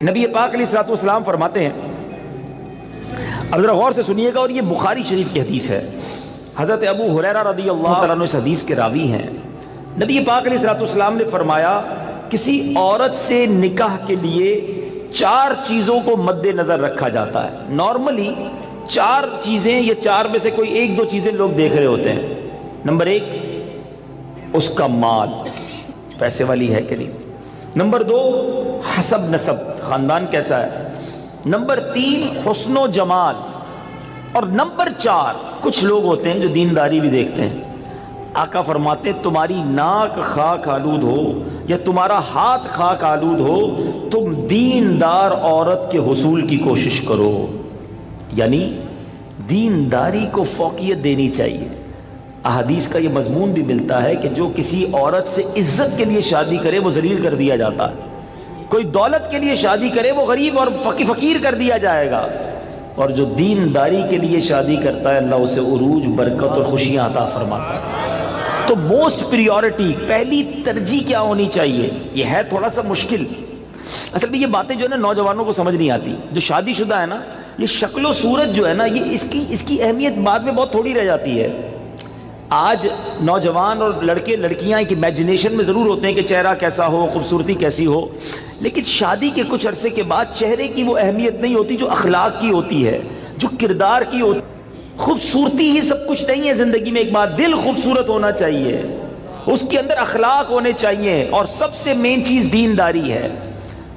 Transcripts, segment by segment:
نبی پاک علیہ الصلوۃ والسلام فرماتے ہیں، اب ذرا غور سے سنیے گا، اور یہ بخاری شریف کی حدیث ہے، حضرت ابو ہریرہ رضی اللہ تعالیٰ عنہ اس حدیث کے راوی ہیں۔ نبی پاک علیہ الصلوۃ والسلام نے فرمایا، کسی عورت سے نکاح کے لیے 4 چیزوں کو مد نظر رکھا جاتا ہے۔ نارملی 4 چیزیں یا 4 میں سے کوئی 1-2 چیزیں لوگ دیکھ رہے ہوتے ہیں۔ نمبر 1 اس کا مال، پیسے والی ہے کہ نہیں۔ نمبر 2 حسب نسب، خاندان کیسا ہے۔ نمبر 3 حسن و جمال، اور نمبر 4 کچھ لوگ ہوتے ہیں جو دینداری بھی دیکھتے ہیں۔ آقا فرماتے ہیں، تمہاری ناک خاک آلود ہو یا تمہارا ہاتھ خاک آلود ہو، تم دیندار عورت کے حصول کی کوشش کرو۔ یعنی دینداری کو فوقیت دینی چاہیے۔ احادیث کا یہ مضمون بھی ملتا ہے کہ جو کسی عورت سے عزت کے لیے شادی کرے وہ ذلیل کر دیا جاتا ہے، کوئی دولت کے لیے شادی کرے وہ غریب اور فقیر کر دیا جائے گا، اور جو دینداری کے لیے شادی کرتا ہے اللہ اسے عروج، برکت اور خوشیاں عطا فرماتا ہے۔ تو موسٹ پریورٹی، پہلی ترجیح کیا ہونی چاہیے؟ یہ ہے تھوڑا سا مشکل، اصل میں یہ باتیں جو ہے نا نوجوانوں کو سمجھ نہیں آتی۔ جو شادی شدہ ہے نا، یہ شکل و صورت جو ہے نا، یہ اس کی اہمیت بعد میں بہت تھوڑی رہ جاتی ہے۔ آج نوجوان اور لڑکے لڑکیاں ایک امیجنیشن میں ضرور ہوتے ہیں کہ چہرہ کیسا ہو، خوبصورتی کیسی ہو، لیکن شادی کے کچھ عرصے کے بعد چہرے کی وہ اہمیت نہیں ہوتی جو اخلاق کی ہوتی ہے، جو کردار کی ہوتی ہے۔ خوبصورتی ہی سب کچھ نہیں ہے زندگی میں، ایک بات، دل خوبصورت ہونا چاہیے، اس کے اندر اخلاق ہونے چاہیے، اور سب سے مین چیز دینداری ہے۔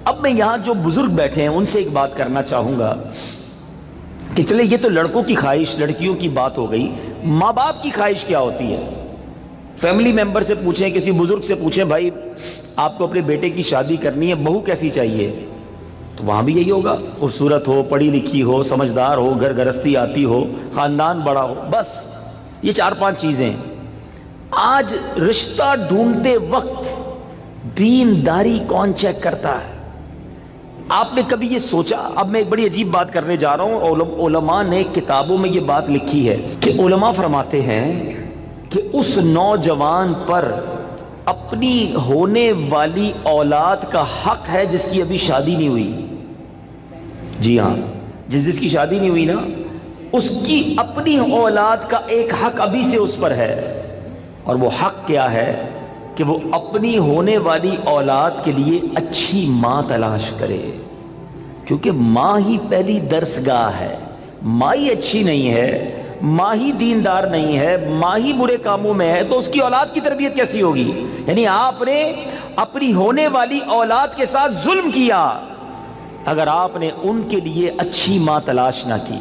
اب میں یہاں جو بزرگ بیٹھے ہیں ان سے ایک بات کرنا چاہوں گا کہ چلے یہ تو لڑکوں کی خواہش، لڑکیوں کی بات ہو گئی، ماں باپ کی خواہش کیا ہوتی ہے؟ فیملی ممبر سے پوچھیں، کسی بزرگ سے پوچھیں، بھائی آپ کو اپنے بیٹے کی شادی کرنی ہے، بہو کیسی چاہیے؟ تو وہاں بھی یہی ہوگا، خوبصورت ہو، پڑھی لکھی ہو، سمجھدار ہو، گھر گرستی آتی ہو، خاندان بڑا ہو، بس یہ 4-5 چیزیں۔ آج رشتہ ڈھونڈتے وقت دینداری کون چیک کرتا ہے؟ آپ نے کبھی یہ سوچا؟ اب میں ایک بڑی عجیب بات کرنے جا رہا ہوں، علماء نے کتابوں میں یہ بات لکھی ہے کہ علماء فرماتے ہیں کہ اس نوجوان پر اپنی ہونے والی اولاد کا حق ہے جس کی ابھی شادی نہیں ہوئی۔ جی ہاں، جس کی شادی نہیں ہوئی نا، اس کی اپنی اولاد کا ایک حق ابھی سے اس پر ہے، اور وہ حق کیا ہے کہ وہ اپنی ہونے والی اولاد کے لیے اچھی ماں تلاش کرے، کیونکہ ماں ہی پہلی درسگاہ ہے۔ ماں ہی اچھی نہیں ہے، ماں ہی دیندار نہیں ہے، ماں ہی برے کاموں میں ہے، تو اس کی اولاد کی تربیت کیسی ہوگی؟ یعنی آپ نے اپنی ہونے والی اولاد کے ساتھ ظلم کیا اگر آپ نے ان کے لیے اچھی ماں تلاش نہ کی۔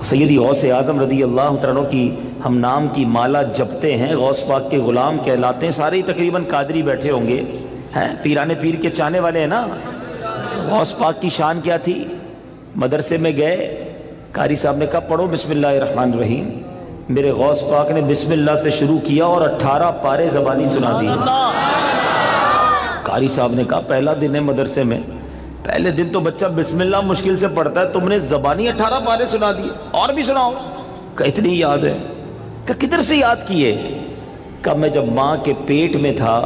سیدی غوث اعظم رضی اللہ تعالیٰ عنہ کی ہم نام کی مالا جپتے ہیں، غوث پاک کے غلام کہلاتے ہیں، سارے تقریباً قادری بیٹھے ہوں گے، ہیں پیرانے پیر کے چاہنے والے ہیں نا۔ غوث پاک کی شان کیا تھی؟ مدرسے میں گئے، قاری صاحب نے کہا پڑھو بسم اللہ الرحمن الرحیم، میرے غوث پاک نے بسم اللہ سے شروع کیا اور 18 پارے زبانی سنا دی۔ قاری صاحب نے کہا پہلا دن ہے مدرسے میں، پہلے دن تو بچہ بسم اللہ مشکل سے پڑھتا ہے، تم نے زبانی 18 پارے سنا دیے، اور بھی سناؤ۔ کہ اتنی یاد ہے؟ کہ کدھر سے یاد کیے؟ کہ میں جب ماں کے پیٹ میں تھا،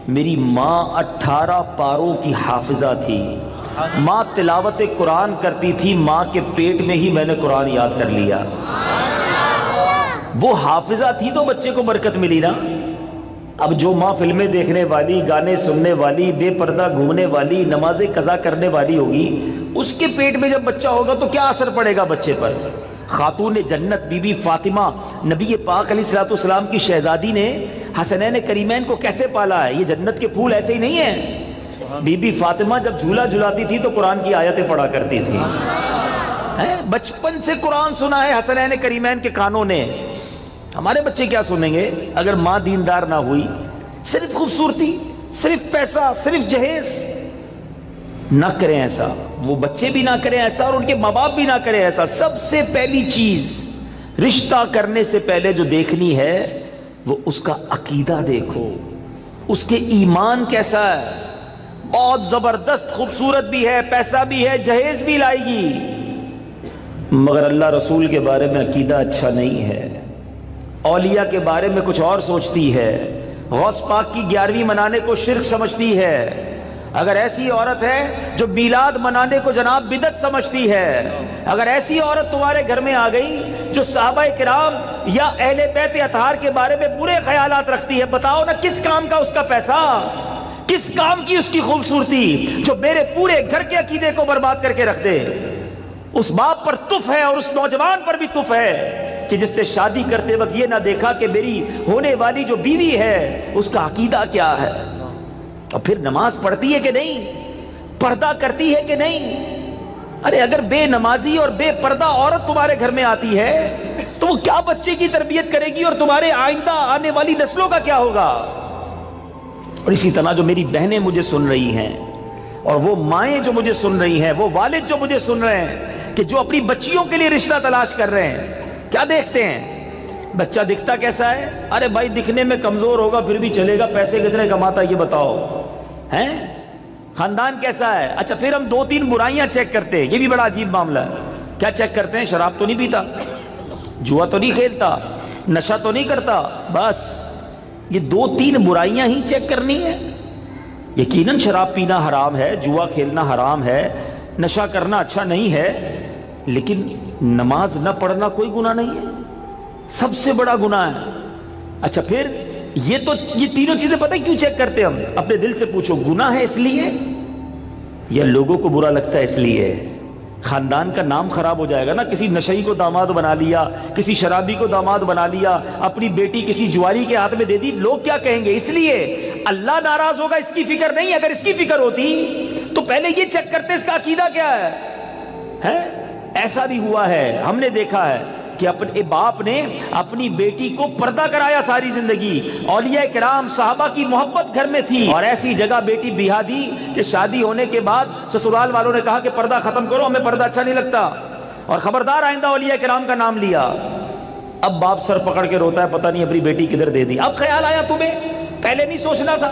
میری ماں 18 پاروں کی حافظہ تھی، ماں تلاوت قرآن کرتی تھی، ماں کے پیٹ میں ہی میں نے قرآن یاد کر لیا۔ وہ حافظہ تھی تو بچے کو برکت ملی نا۔ اب جو ماں فلمیں دیکھنے والی، گانے سننے والی، بے پردہ گھومنے والی، نمازیں قضا کرنے والی ہوگی، اس کے پیٹ میں جب بچہ ہوگا تو کیا اثر پڑے گا بچے پر؟ خاتون جنت بی بی فاطمہ، نبی پاک علیہ الصلوۃ والسلام کی شہزادی نے حسنین کریمین کو کیسے پالا ہے؟ یہ جنت کے پھول ایسے ہی نہیں ہیں۔ بی بی فاطمہ جب جھولا جھلاتی تھی تو قرآن کی آیتیں پڑھا کرتی تھی، بچپن سے قرآن سنا ہے حسنین کریمین کے کانوں نے۔ ہمارے بچے کیا سنیں گے اگر ماں دیندار نہ ہوئی؟ صرف خوبصورتی، صرف پیسہ، صرف جہیز۔ نہ کریں ایسا، وہ بچے بھی نہ کریں ایسا، اور ان کے ماں باپ بھی نہ کریں ایسا۔ سب سے پہلی چیز رشتہ کرنے سے پہلے جو دیکھنی ہے وہ اس کا عقیدہ دیکھو، اس کے ایمان کیسا ہے۔ بہت زبردست خوبصورت بھی ہے، پیسہ بھی ہے، جہیز بھی لائے گی، مگر اللہ رسول کے بارے میں عقیدہ اچھا نہیں ہے، اولیاء کے بارے میں کچھ اور سوچتی ہے، غوث پاک کی 11ویں منانے کو شرک سمجھتی ہے، اگر ایسی عورت ہے جو میلاد منانے کو جناب بدعت سمجھتی ہے، اگر ایسی عورت تمہارے گھر میں آ گئی جو صحابہ کرام یا اہل بیت اطہار کے بارے میں برے خیالات رکھتی ہے، بتاؤ نا کس کام کا اس کا پیسہ، کس کام کی اس کی خوبصورتی جو میرے پورے گھر کے عقیدے کو برباد کر کے رکھ دے۔ اس باپ پر تف ہے اور اس نوجوان پر بھی تف ہے کہ جس نے شادی کرتے وقت یہ نہ دیکھا کہ میری ہونے والی جو بیوی ہے اس کا عقیدہ کیا ہے، اور پھر نماز پڑھتی ہے کہ نہیں، پردہ کرتی ہے کہ نہیں۔ ارے اگر بے نمازی اور بے پردہ عورت تمہارے گھر میں آتی ہے تو وہ کیا بچے کی تربیت کرے گی، اور تمہارے آئندہ آنے والی نسلوں کا کیا ہوگا۔ اور اسی طرح جو میری بہنیں مجھے سن رہی ہیں، اور وہ مائیں جو مجھے سن رہی ہیں، وہ والد جو مجھے سن رہے ہیں کہ جو اپنی بچیوں کے لیے رشتہ تلاش کر رہے ہیں، کیا دیکھتے ہیں؟ بچہ دکھتا کیسا ہے؟ ارے بھائی دکھنے میں کمزور ہوگا پھر بھی چلے گا، پیسے کس نے کماتا ہے یہ بتاؤ، ہیں؟ خاندان کیسا ہے؟ اچھا پھر ہم 2-3 برائیاں چیک کرتے ہیں، یہ بھی بڑا عجیب معاملہ ہے۔ کیا چیک کرتے ہیں؟ شراب تو نہیں پیتا، جوا تو نہیں کھیلتا، نشہ تو نہیں کرتا، بس یہ 2-3 برائیاں ہی چیک کرنی ہے۔ یقیناً شراب پینا حرام ہے، جوا کھیلنا حرام ہے، نشہ کرنا اچھا نہیں ہے، لیکن نماز نہ پڑھنا کوئی گناہ نہیں ہے، سب سے بڑا گناہ ہے۔ اچھا پھر یہ تینوں چیزیں پتہ کیوں چیک کرتے ہیں ہم؟ اپنے دل سے پوچھو، گناہ ہے اس لیے یا لوگوں کو برا لگتا ہے اس لیے؟ خاندان کا نام خراب ہو جائے گا نا، کسی نشئی کو داماد بنا لیا، کسی شرابی کو داماد بنا لیا، اپنی بیٹی کسی جواری کے ہاتھ میں دے دی، لوگ کیا کہیں گے؟ اس لیے اللہ ناراض ہوگا اس کی فکر نہیں۔ اگر اس کی فکر ہوتی تو پہلے یہ چیک کرتے اس کا عقیدہ کیا ہے۔ ایسا بھی ہوا ہے، ہم نے دیکھا ہے کہ اپنے باپ نے اپنی بیٹی کو پردہ کرایا ساری زندگی، اولیاء کرام صحابہ کی محبت گھر میں تھی، اور ایسی جگہ بیٹی بیاہ دی کہ شادی ہونے کے بعد سسرال والوں نے کہا کہ پردہ ختم کرو، ہمیں پردہ اچھا نہیں لگتا، اور خبردار آئندہ اولیاء کرام کا نام لیا۔ اب باپ سر پکڑ کے روتا ہے، پتہ نہیں اپنی بیٹی کدھر دے دی۔ اب خیال آیا تمہیں، پہلے نہیں سوچنا تھا؟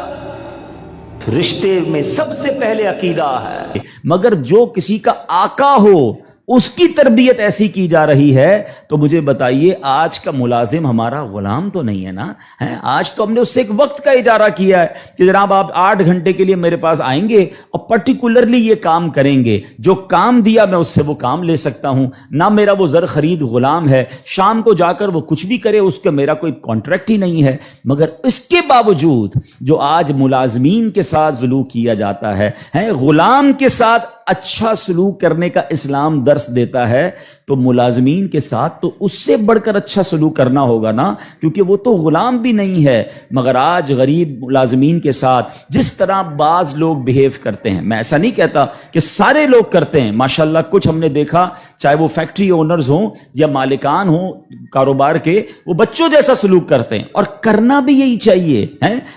رشتے میں سب سے پہلے عقیدہ ہے، مگر جو کسی کا آقا ہو اس کی تربیت ایسی کی جا رہی ہے تو مجھے بتائیے آج کا ملازم ہمارا غلام تو نہیں ہے نا؟ آج تو ہم نے اس سے ایک وقت کا اجارہ کیا ہے کہ جناب آپ 8 گھنٹے کے لیے میرے پاس آئیں گے اور پرٹیکولرلی یہ کام کریں گے، جو کام دیا میں اس سے وہ کام لے سکتا ہوں، نہ میرا وہ زر خرید غلام ہے، شام کو جا کر وہ کچھ بھی کرے اس کا میرا کوئی کانٹریکٹ ہی نہیں ہے۔ مگر اس کے باوجود جو آج ملازمین کے ساتھ سلوک کیا جاتا ہے، غلام کے ساتھ اچھا سلوک کرنے کا اسلام درس دیتا ہے، تو ملازمین کے ساتھ تو اس سے بڑھ کر اچھا سلوک کرنا ہوگا نا، کیونکہ وہ تو غلام بھی نہیں ہے۔ مگر آج غریب ملازمین کے ساتھ جس طرح بعض لوگ بیہیو کرتے ہیں، میں ایسا نہیں کہتا کہ سارے لوگ کرتے ہیں، ماشاءاللہ کچھ ہم نے دیکھا، چاہے وہ فیکٹری اونرز ہوں یا مالکان ہوں کاروبار کے، وہ بچوں جیسا سلوک کرتے ہیں، اور کرنا بھی یہی چاہیے۔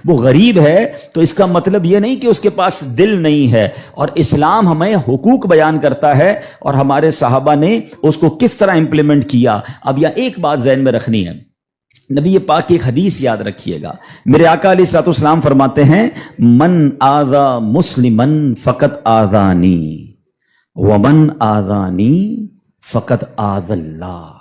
وہ غریب ہے تو اس کا مطلب یہ نہیں کہ اس کے پاس دل نہیں ہے، اور اسلام ہمیں حقوق بیان کرتا ہے، اور ہمارے صحابہ نے اس کو کس طرح امپلیمنٹ کیا۔ اب یہ ایک بات ذہن میں رکھنی ہے، نبی پاک کی ایک حدیث یاد رکھیے گا، میرے آقا علیہ الصلوۃ والسلام فرماتے ہیں من آذا مسلمن فقط آذانی ومن آذانی فقط آذ اللہ،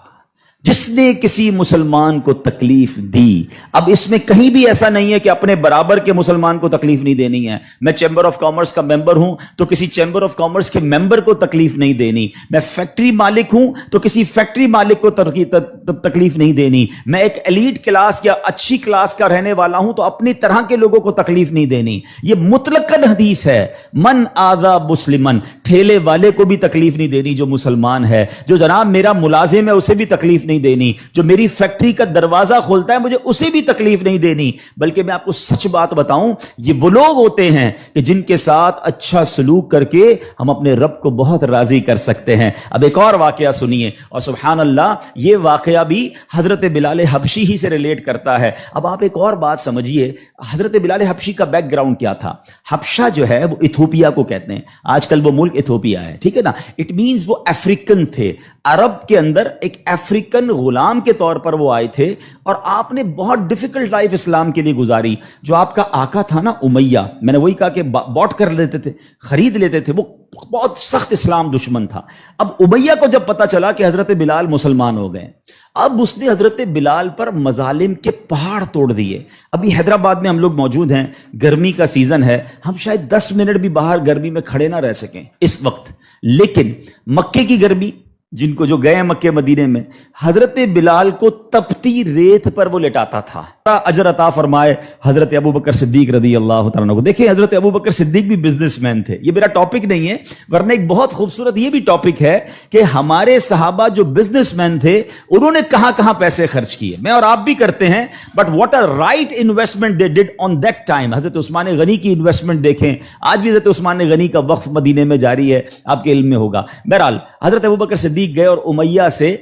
جس نے کسی مسلمان کو تکلیف دی۔ اب اس میں کہیں بھی ایسا نہیں ہے کہ اپنے برابر کے مسلمان کو تکلیف نہیں دینی ہے۔ میں چیمبر آف کامرس کا ممبر ہوں تو کسی چیمبر آف کامرس کے ممبر کو تکلیف نہیں دینی، میں فیکٹری مالک ہوں تو کسی فیکٹری مالک کو تکلیف نہیں دینی، میں ایک ایلیٹ کلاس یا اچھی کلاس کا رہنے والا ہوں تو اپنی طرح کے لوگوں کو تکلیف نہیں دینی۔ یہ مطلقاً حدیث ہے، من آذا مسلمن، ٹھیلے والے کو بھی تکلیف نہیں دینی جو مسلمان ہے، جو جناب میرا ملازم ہے اسے بھی تکلیف نہیں دینی، جو میری فیکٹری کا دروازہ کھولتا ہے مجھے اسے بھی تکلیف نہیں دینی۔ بلکہ میں آپ کو سچ بات بتاؤں، یہ وہ لوگ ہوتے ہیں کہ جن کے ساتھ اچھا سلوک کر کے ہم اپنے رب کو بہت راضی کر سکتے ہیں۔ اب ایک اور واقعہ سنیے، اور سبحان اللہ یہ واقعہ بھی حضرت بلال حبشی ہی سے ریلیٹ کرتا ہے۔ اب آپ ایک اور بات سمجھیے، حضرت بلال حبشی کا بیک گراؤنڈ کیا تھا؟ حبشہ جو ہے وہ ایتھوپیا کو کہتے ہیں، آج کل وہ ملک ایتھوپیا ہے، ٹھیک ہے نا؟ اٹ مینز وہ افریقن تھے، عرب کے اندر ایک افریقن غلام کے طور پر وہ آئے تھے، اور آپ نے بہت ڈیفیکلٹ لائف اسلام کے لیے گزاری۔ جو آپ کا آقا تھا نا امیہ، میں نے وہی کہا کہ باٹ کر لیتے تھے، خرید لیتے تھے، وہ بہت سخت اسلام دشمن تھا۔ اب امیہ کو جب پتا چلا کہ حضرت بلال مسلمان ہو گئے، اب اس نے حضرت بلال پر مظالم کے پہاڑ توڑ دیے. ابھی حیدرآباد میں ہم لوگ موجود ہیں, گرمی کا سیزن ہے, ہم شاید 10 منٹ بھی باہر گرمی میں کھڑے نہ رہ سکیں اس وقت, لیکن مکے کی گرمی, جن کو جو گئے ہیں مکے مدینے میں, حضرت بلال کو تپتی ریت پر وہ لٹاتا تھا. اجر عطا فرمائے حضرت ابو بکر صدیق رضی اللہ تعالیٰ عنہ کو. دیکھیں حضرت ابو بکر صدیق بھی بزنس مین تھے, یہ میرا ٹاپک نہیں ہے, ورنہ ایک بہت خوبصورت یہ بھی ٹاپک ہے کہ ہمارے صحابہ جو بزنس مین تھے انہوں نے کہاں کہاں پیسے خرچ کیے. میں اور آپ بھی کرتے ہیں, but what a right investment they did on that time. حضرت عثمان غنی کی انویسٹمنٹ دیکھیں, آج بھی حضرت عثمان غنی کا وقف مدینے میں جاری ہے, آپ کے علم میں ہوگا. بہرحال حضرت ابو بکر صدیق گئے اور امیہ سے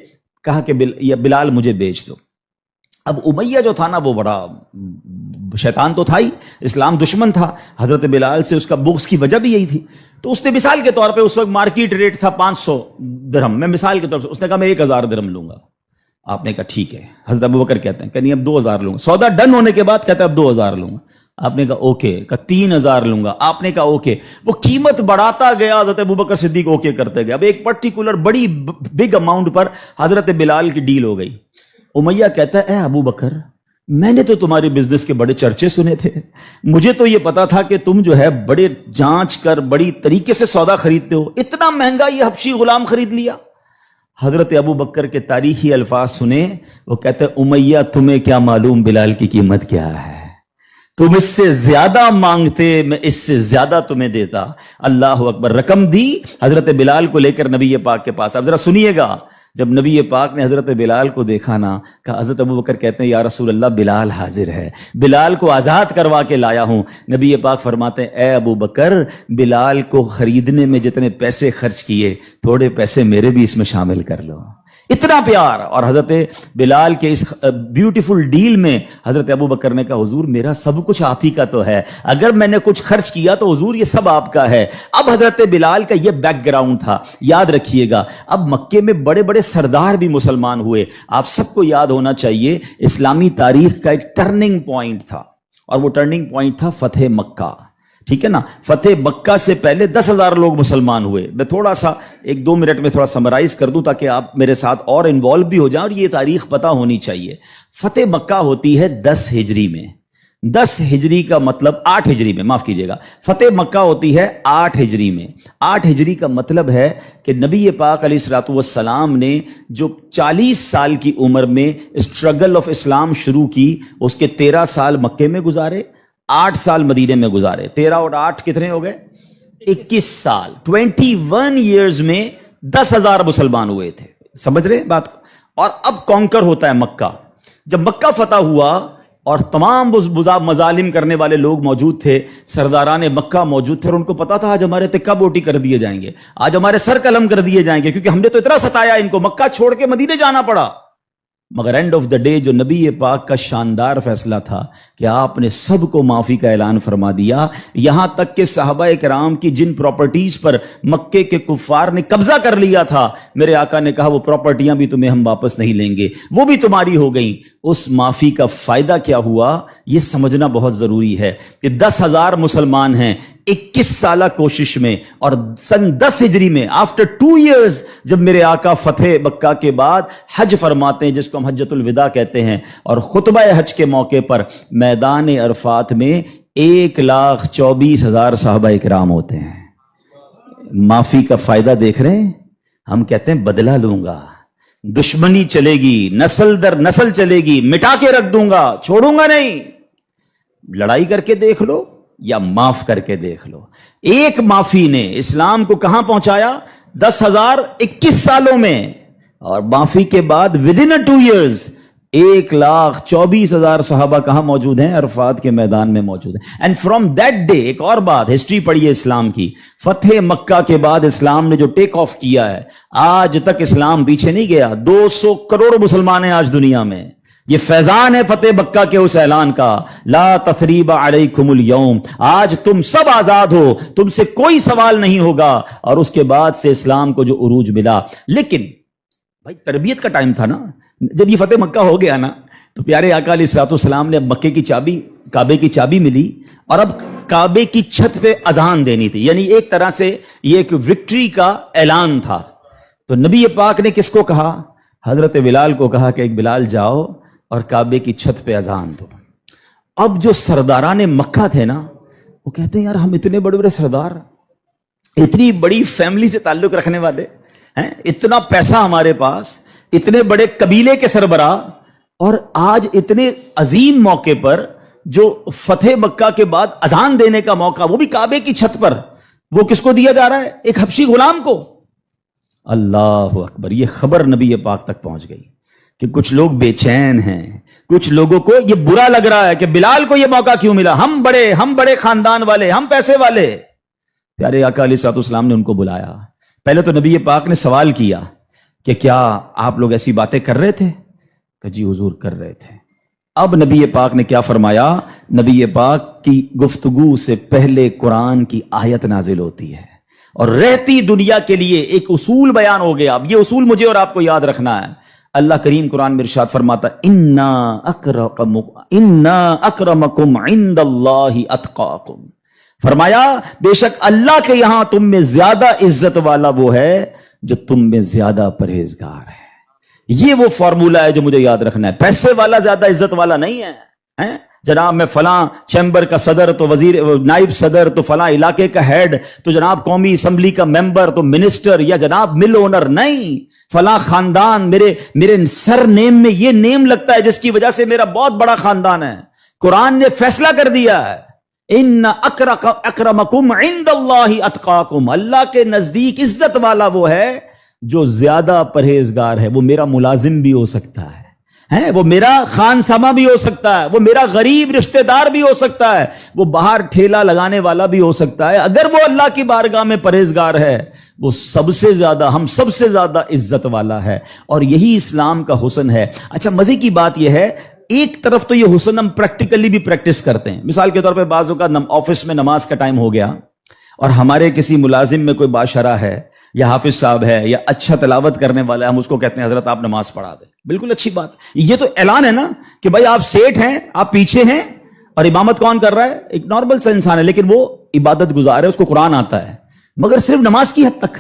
کہا کہ بلال مجھے بیچ دو. اب امیہ جو تھا نا وہ بڑا شیطان تو تھا ہی, اسلام دشمن تھا. حضرت بلال سے اس کا بغض کی وجہ بھی یہی تھی. تو اس نے مثال کے طور پہ, اس وقت مارکیٹ ریٹ تھا 500 درہم, میں مثال کے طور پر اس نے کہا میں 1000 درہم لوں گا. آپ نے کہا ٹھیک ہے. حضرت ابو بکر کہتے ہیں کہ نہیں اب 2000 لوں گا. سودا ڈن ہونے کے بعد کہتا ہے اب 2000 لوں گا. آپ نے کہا اوکے. کہا 3000 لوں گا. آپ نے کہا اوکے. وہ قیمت بڑھاتا گیا, حضرت ابو بکر صدیق اوکے کرتے گئے. اب ایک پرٹیکولر بڑی بگ اماؤنٹ پر حضرت بلال کی ڈیل ہو گئی. امیہ کہتا ہے اے ابو بکر, میں نے تو تمہارے بزنس کے بڑے چرچے سنے تھے, مجھے تو یہ پتا تھا کہ تم جو ہے بڑے جانچ کر بڑی طریقے سے سودا خریدتے ہو, اتنا مہنگا یہ حبشی غلام خرید لیا. حضرت ابو بکر کے تاریخی الفاظ سنے, وہ کہتے ہیں امیہ تمہیں کیا معلوم بلال کی قیمت کیا ہے, تم اس سے زیادہ مانگتے میں اس سے زیادہ تمہیں دیتا. اللہ اکبر. رقم دی حضرت بلال کو لے کر نبی پاک کے پاس. اب ذرا سنیے گا, جب نبی پاک نے حضرت بلال کو دیکھا نا, کہا حضرت ابو بکر کہتے ہیں یا رسول اللہ بلال حاضر ہے, بلال کو آزاد کروا کے لایا ہوں. نبی پاک فرماتے ہیں اے ابو بکر, بلال کو خریدنے میں جتنے پیسے خرچ کیے تھوڑے پیسے میرے بھی اس میں شامل کر لو. اتنا پیار. اور حضرت بلال کے اس بیوٹیفل ڈیل میں حضرت ابو بکر نے کہا حضور میرا سب کچھ آپ ہی کا تو ہے, اگر میں نے کچھ خرچ کیا تو حضور یہ سب آپ کا ہے. اب حضرت بلال کا یہ بیک گراؤنڈ تھا, یاد رکھیے گا. اب مکے میں بڑے بڑے سردار بھی مسلمان ہوئے. آپ سب کو یاد ہونا چاہیے اسلامی تاریخ کا ایک ٹرننگ پوائنٹ تھا, اور وہ ٹرننگ پوائنٹ تھا فتح مکہ. ٹھیک ہے نا, فتح مکہ سے پہلے 10,000 لوگ مسلمان ہوئے. میں تھوڑا سا 1-2 منٹ میں تھوڑا سمرائز کر دوں تاکہ آپ میرے ساتھ اور انوالو بھی ہو جائیں, اور یہ تاریخ پتہ ہونی چاہیے. فتح مکہ ہوتی ہے 10 ہجری میں. 10 ہجری کا مطلب 8 ہجری میں, معاف کیجیے گا, فتح مکہ ہوتی ہے 8 ہجری میں. 8 ہجری کا مطلب ہے کہ نبی پاک علیہ الصلوۃ والسلام نے جو 40 سال کی عمر میں اسٹرگل آف اسلام شروع کی, اس کے 13 سال مکے میں گزارے, 8 سال مدینے میں گزارے. 13 اور 8 کتنے ہو گئے؟ 21 سال. 21 ایئرز میں 10,000 مسلمان ہوئے تھے. سمجھ رہے بات کو؟ اور اب کانکر ہوتا ہے مکہ. جب مکہ فتح ہوا اور تمام مظالم کرنے والے لوگ موجود تھے, سرداران مکہ موجود تھے, اور ان کو پتا تھا آج ہمارے تکہ بوٹی کر دیے جائیں گے, آج ہمارے سر قلم کر دیے جائیں گے, کیونکہ ہم نے تو اتنا ستایا ان کو, مکہ چھوڑ کے مدینے جانا پڑا. مگر اینڈ آف دا ڈے جو نبی پاک کا شاندار فیصلہ تھا کہ آپ نے سب کو معافی کا اعلان فرما دیا, یہاں تک کہ صحابہ کرام کی جن پراپرٹیز پر مکے کے کفار نے قبضہ کر لیا تھا, میرے آقا نے کہا وہ پراپرٹیاں بھی تمہیں ہم واپس نہیں لیں گے, وہ بھی تمہاری ہو گئیں. اس معافی کا فائدہ کیا ہوا یہ سمجھنا بہت ضروری ہے کہ 10,000 مسلمان ہیں 21 سالہ کوشش میں, اور سن 10 ہجری میں آفٹر 2 ایئرز جب میرے آقا فتح مکہ کے بعد حج فرماتے ہیں, جس کو ہم حجۃ الوداع کہتے ہیں, اور خطبہ حج کے موقع پر میدان عرفات میں 1,24,000 صحابہ اکرام ہوتے ہیں. معافی کا فائدہ دیکھ رہے ہیں؟ ہم کہتے ہیں بدلہ لوں گا, دشمنی چلے گی, نسل در نسل چلے گی, مٹا کے رکھ دوں گا, چھوڑوں گا نہیں. لڑائی کر کے دیکھ لو یا معاف کر کے دیکھ لو. ایک معافی نے اسلام کو کہاں پہنچایا؟ 10,021 سالوں میں, اور معافی کے بعد ودن 2 ایئرز 1,24,000 صحابہ کہاں موجود ہیں؟ عرفات کے میدان میں موجود ہیں. اینڈ فرام دیٹ ڈے, ایک اور بات, ہسٹری پڑھیے اسلام کی, فتح مکہ کے بعد اسلام نے جو ٹیک آف کیا ہے, آج تک اسلام پیچھے نہیں گیا. 200 کروڑ مسلمان ہیں آج دنیا میں. یہ فیضان ہے فتح مکہ کے اس اعلان کا, لا تثریب علیکم اليوم, آج تم سب آزاد ہو, تم سے کوئی سوال نہیں ہوگا. اور اس کے بعد سے اسلام کو جو عروج ملا. لیکن بھائی تربیت کا ٹائم تھا نا, جب یہ فتح مکہ ہو گیا نا, تو پیارے آقا علیہ الصلوۃ والسلام نے اب مکے کی چابی, کعبے کی چابی ملی, اور اب کعبے کی چھت پہ اذان دینی تھی. یعنی ایک طرح سے یہ ایک وکٹری کا اعلان تھا. تو نبی پاک نے کس کو کہا؟ حضرت بلال کو کہا کہ ایک بلال جاؤ اور کعبے کی چھت پہ اذان دو۔ اب جو سرداران مکہ تھے نا، وہ کہتے ہیں یار ہم اتنے بڑے بڑے سردار، اتنی بڑی فیملی سے تعلق رکھنے والے ہیں، اتنا پیسہ ہمارے پاس، اتنے بڑے قبیلے کے سربراہ، اور آج اتنے عظیم موقع پر جو فتح مکہ کے بعد اذان دینے کا موقع، وہ بھی کعبے کی چھت پر، وہ کس کو دیا جا رہا ہے؟ ایک حبشی غلام کو۔ اللہ اکبر! یہ خبر نبی پاک تک پہنچ گئی کہ کچھ لوگ بے چین ہیں، کچھ لوگوں کو یہ برا لگ رہا ہے کہ بلال کو یہ موقع کیوں ملا، ہم بڑے خاندان والے، ہم پیسے والے۔ پیارے آقا علیہ الصلوۃ والسلام نے ان کو بلایا۔ پہلے تو نبی پاک نے سوال کیا کہ کیا آپ لوگ ایسی باتیں کر رہے تھے؟ کہ جی حضور کر رہے تھے۔ اب نبی پاک نے کیا فرمایا؟ نبی پاک کی گفتگو سے پہلے قرآن کی آیت نازل ہوتی ہے، اور رہتی دنیا کے لیے ایک اصول بیان ہو گیا۔ اب یہ اصول مجھے اور آپ کو یاد رکھنا ہے۔ اللہ کریم قرآن میں ارشاد فرماتا انا اکرمکم عند اللہ اتقاکم، فرمایا بے شک اللہ کے یہاں تم میں زیادہ عزت والا وہ ہے جو تم میں زیادہ پرہیزگار ہے۔ یہ وہ فارمولہ ہے جو مجھے یاد رکھنا ہے۔ پیسے والا زیادہ عزت والا نہیں ہے، جناب میں فلاں چیمبر کا صدر تو وزیر نائب صدر تو فلاں علاقے کا ہیڈ تو جناب قومی اسمبلی کا ممبر تو منسٹر یا جناب مل اونر، نہیں، فلاں خاندان میرے سر نیم میں یہ نیم لگتا ہے جس کی وجہ سے میرا بہت بڑا خاندان ہے۔ قرآن نے فیصلہ کر دیا ہے ان اکرمکم عند اللہ اتقاکم، اللہ کے نزدیک عزت والا وہ ہے جو زیادہ پرہیزگار ہے۔ وہ میرا ملازم بھی ہو سکتا ہے، وہ میرا خان سما بھی ہو سکتا ہے، وہ میرا غریب رشتہ دار بھی ہو سکتا ہے، وہ باہر ٹھیلا لگانے والا بھی ہو سکتا ہے، اگر وہ اللہ کی بارگاہ میں پرہیزگار ہے وہ سب سے زیادہ، ہم سب سے زیادہ عزت والا ہے۔ اور یہی اسلام کا حسن ہے۔ اچھا مزے کی بات یہ ہے، ایک طرف تو یہ حسن ہم پریکٹیکلی بھی پریکٹس کرتے ہیں۔ مثال کے طور پہ بعض اوقات آفس میں نماز کا ٹائم ہو گیا اور ہمارے کسی ملازم میں کوئی بادشاہ ہے یا حافظ صاحب ہے یا اچھا تلاوت کرنے والا ہے، ہم اس کو کہتے ہیں حضرت آپ نماز پڑھا دیں۔ بالکل اچھی بات، یہ تو اعلان ہے نا کہ بھائی آپ سیٹ ہیں، آپ پیچھے ہیں، اور امامت کون کر رہا ہے؟ ایک نارمل سا انسان ہے، لیکن وہ عبادت گزار ہے، اس کو قرآن آتا ہے، مگر صرف نماز کی حد تک۔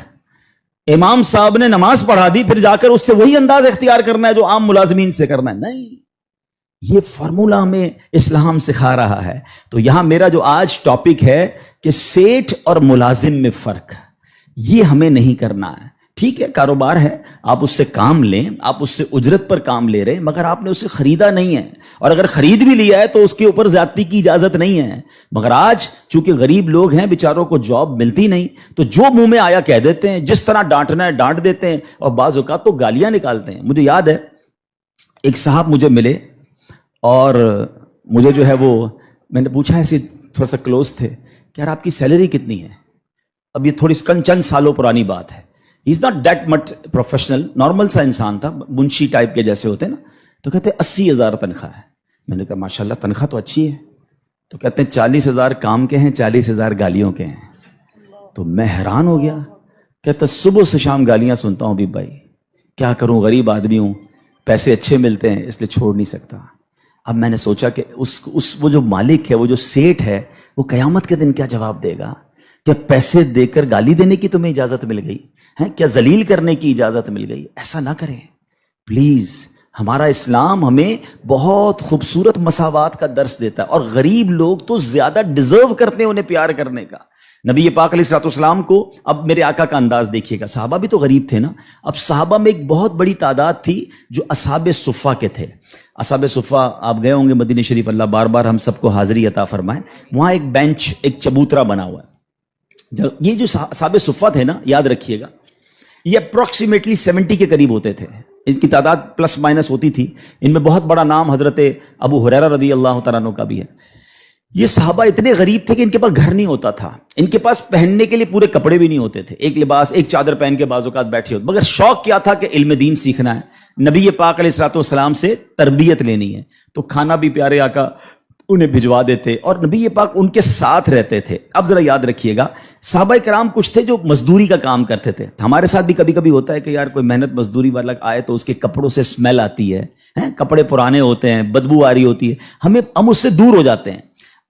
امام صاحب نے نماز پڑھا دی، پھر جا کر اس سے وہی انداز اختیار کرنا ہے جو عام ملازمین سے کرنا ہے؟ نہیں، یہ فارمولہ ہمیں اسلام سکھا رہا ہے۔ تو یہاں میرا جو آج ٹاپک ہے کہ سیٹ اور ملازم میں فرق، یہ ہمیں نہیں کرنا ہے۔ ٹھیک ہے، کاروبار ہے، آپ اس سے کام لیں، آپ اس سے اجرت پر کام لے رہے ہیں، مگر آپ نے اس سے خریدا نہیں ہے، اور اگر خرید بھی لیا ہے تو اس کے اوپر زیادتی کی اجازت نہیں ہے۔ مگر آج چونکہ غریب لوگ ہیں، بیچاروں کو جاب ملتی نہیں، تو جو منہ میں آیا کہہ دیتے ہیں، جس طرح ڈانٹنا ہے ڈانٹ دیتے ہیں، اور بعض اوقات تو گالیاں نکالتے ہیں۔ مجھے یاد ہے ایک صاحب مجھے ملے اور مجھے جو ہے وہ میں نے پوچھا، ایسے تھوڑا سا کلوز تھے کہ یار آپ کی سیلری کتنی ہے؟ اب یہ تھوڑی چند سالوں پرانی بات ہے۔ He is not that much professional, normal سا انسان تھا، منشی ٹائپ کے جیسے ہوتے ہیں نا۔ تو کہتے 80,000 تنخواہ ہے۔ میں نے کہا ماشاءاللہ تنخواہ تو اچھی ہے۔ تو کہتے ہیں 40,000 کام کے ہیں، 40,000 گالیوں کے ہیں۔ تو میں حیران ہو گیا، کہتا صبح سے شام گالیاں سنتا ہوں بھی بھائی، کیا کروں، غریب آدمی ہوں، پیسے اچھے ملتے ہیں اس لیے چھوڑ نہیں سکتا۔ اب میں نے سوچا کہ وہ جو مالک ہے، وہ جو سیٹ ہے، وہ قیامت کے دن کیا جواب دے گا؟ کیا پیسے دے کر گالی دینے کی تمہیں اجازت مل گئی ہے؟ کیا ذلیل کرنے کی اجازت مل گئی؟ ایسا نہ کریں پلیز۔ ہمارا اسلام ہمیں بہت خوبصورت مساوات کا درس دیتا ہے، اور غریب لوگ تو زیادہ ڈیزرو کرتے ہیں انہیں پیار کرنے کا۔ نبی پاک علیہ الصلوۃ والسلام کو، اب میرے آقا کا انداز دیکھیے گا، صحابہ بھی تو غریب تھے نا۔ اب صحابہ میں ایک بہت بڑی تعداد تھی جو اصحاب صفہ کے تھے۔ اصحاب صفہ آپ گئے ہوں گے مدینہ شریف، اللہ بار بار ہم سب کو حاضری عطا فرمائے۔ وہاں ایک بینچ، ایک چبوترا بنا ہوا ہے۔ یہ جو اصحاب صفہ تھے نا، یاد رکھیے گا، یہ اپروکسیمیٹلی 70 کے قریب ہوتے تھے، ان کی تعداد پلس مائنس ہوتی تھی۔ ان میں بہت بڑا نام حضرت ابو ہریرہ رضی اللہ تعالیٰ عنہ کا بھی ہے۔ یہ صحابہ اتنے غریب تھے کہ ان کے پاس گھر نہیں ہوتا تھا، ان کے پاس پہننے کے لیے پورے کپڑے بھی نہیں ہوتے تھے، ایک لباس، ایک چادر پہن کے بعض اوقات بیٹھے ہوتے، مگر شوق کیا تھا کہ علم دین سیکھنا ہے، نبی پاک علیہ الصلوۃ والسلام سے تربیت لینی ہے۔ تو کھانا بھی پیارے آقا انہیں بھجوا دیتے، اور نبی پاک ان کے ساتھ رہتے تھے۔ اب ذرا یاد رکھیے گا، صحابہ کرام کچھ تھے جو مزدوری کا کام کرتے تھے۔ ہمارے ساتھ بھی کبھی کبھی ہوتا ہے کہ یار کوئی محنت مزدوری والا آئے تو اس کے کپڑوں سے اسمیل آتی ہے، کپڑے پرانے ہوتے ہیں، بدبو آ رہی ہوتی ہے، ہم اس سے دور ہو جاتے ہیں۔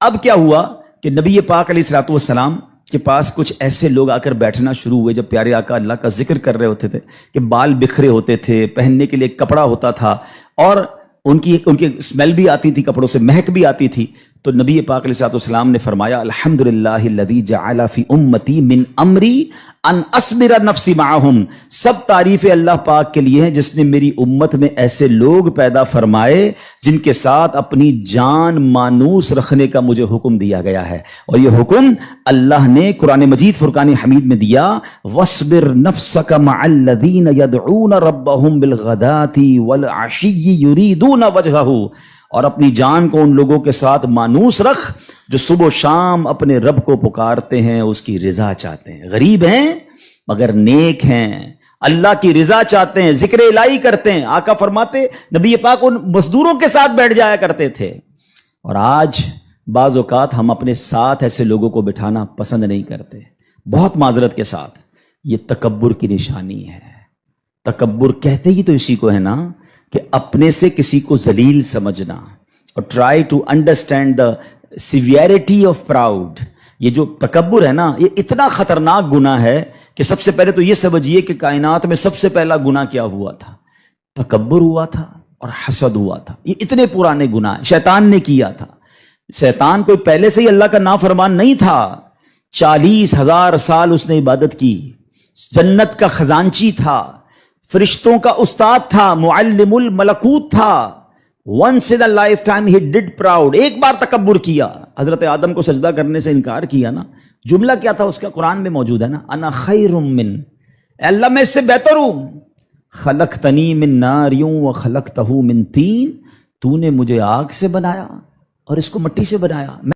اب کیا ہوا کہ نبی پاک علیہ الصلوۃ والسلام کے پاس کچھ ایسے لوگ آ کر بیٹھنا شروع ہوئے جب پیارے آقا اللہ کا ذکر کر رہے ہوتے تھے کہ بال بکھرے ہوتے تھے، پہننے کے لیے کپڑا ہوتا تھا اور ان کی اسمیل بھی آتی تھی، کپڑوں سے مہک بھی آتی تھی. تو نبی پاک علیہ الصلوۃ والسلام نے فرمایا الحمدللہ الذی جعل فی امتی من امری ان اصبر نفسی معہم. سب تعریف اللہ پاک کے لیے ہیں جس نے میری امت میں ایسے لوگ پیدا فرمائے جن کے ساتھ اپنی جان مانوس رکھنے کا مجھے حکم دیا گیا ہے. اور یہ حکم اللہ نے قرآن مجید فرقان حمید میں دیا، وَاصْبِرْ نَفْسَكَ مَعَ الَّذِينَ يَدْعُونَ رَبَّهُمْ بِالْغَدَاةِ وَالْعَشِيِّ يُرِيدُونَ وَجْهَهُ. اور اپنی جان کو ان لوگوں کے ساتھ مانوس رکھ جو صبح و شام اپنے رب کو پکارتے ہیں، اس کی رضا چاہتے ہیں. غریب ہیں مگر نیک ہیں، اللہ کی رضا چاہتے ہیں، ذکر الہی کرتے ہیں. آقا فرماتے نبی پاک ان مزدوروں کے ساتھ بیٹھ جایا کرتے تھے. اور آج بعض اوقات ہم اپنے ساتھ ایسے لوگوں کو بٹھانا پسند نہیں کرتے، بہت معذرت کے ساتھ. یہ تکبر کی نشانی ہے. تکبر کہتے ہی تو اسی کو ہے نا کہ اپنے سے کسی کو ذلیل سمجھنا. اور try to understand the severity of proud. یہ جو تکبر ہے نا، یہ اتنا خطرناک گناہ ہے کہ سب سے پہلے تو یہ سمجھیے کہ کائنات میں سب سے پہلا گناہ کیا ہوا تھا؟ تکبر ہوا تھا اور حسد ہوا تھا. یہ اتنے پرانے گناہ شیطان نے کیا تھا. شیطان کوئی پہلے سے ہی اللہ کا نافرمان نہیں تھا. 40,000 سال اس نے عبادت کی، جنت کا خزانچی تھا، فرشتوں کا استاد تھا، معلم الملکوت تھا. once in a lifetime he did proud. ایک بار تکبر کیا، حضرت آدم کو سجدہ کرنے سے انکار کیا نا. جملہ کیا تھا اس کا؟ قرآن میں موجود ہے نا، انا خیر من، اے اللہ میں اس سے بہتر ہوں. خلقتنی من نار وخلقتہ من طین، تو نے مجھے آگ سے بنایا اور اس کو مٹی سے بنایا.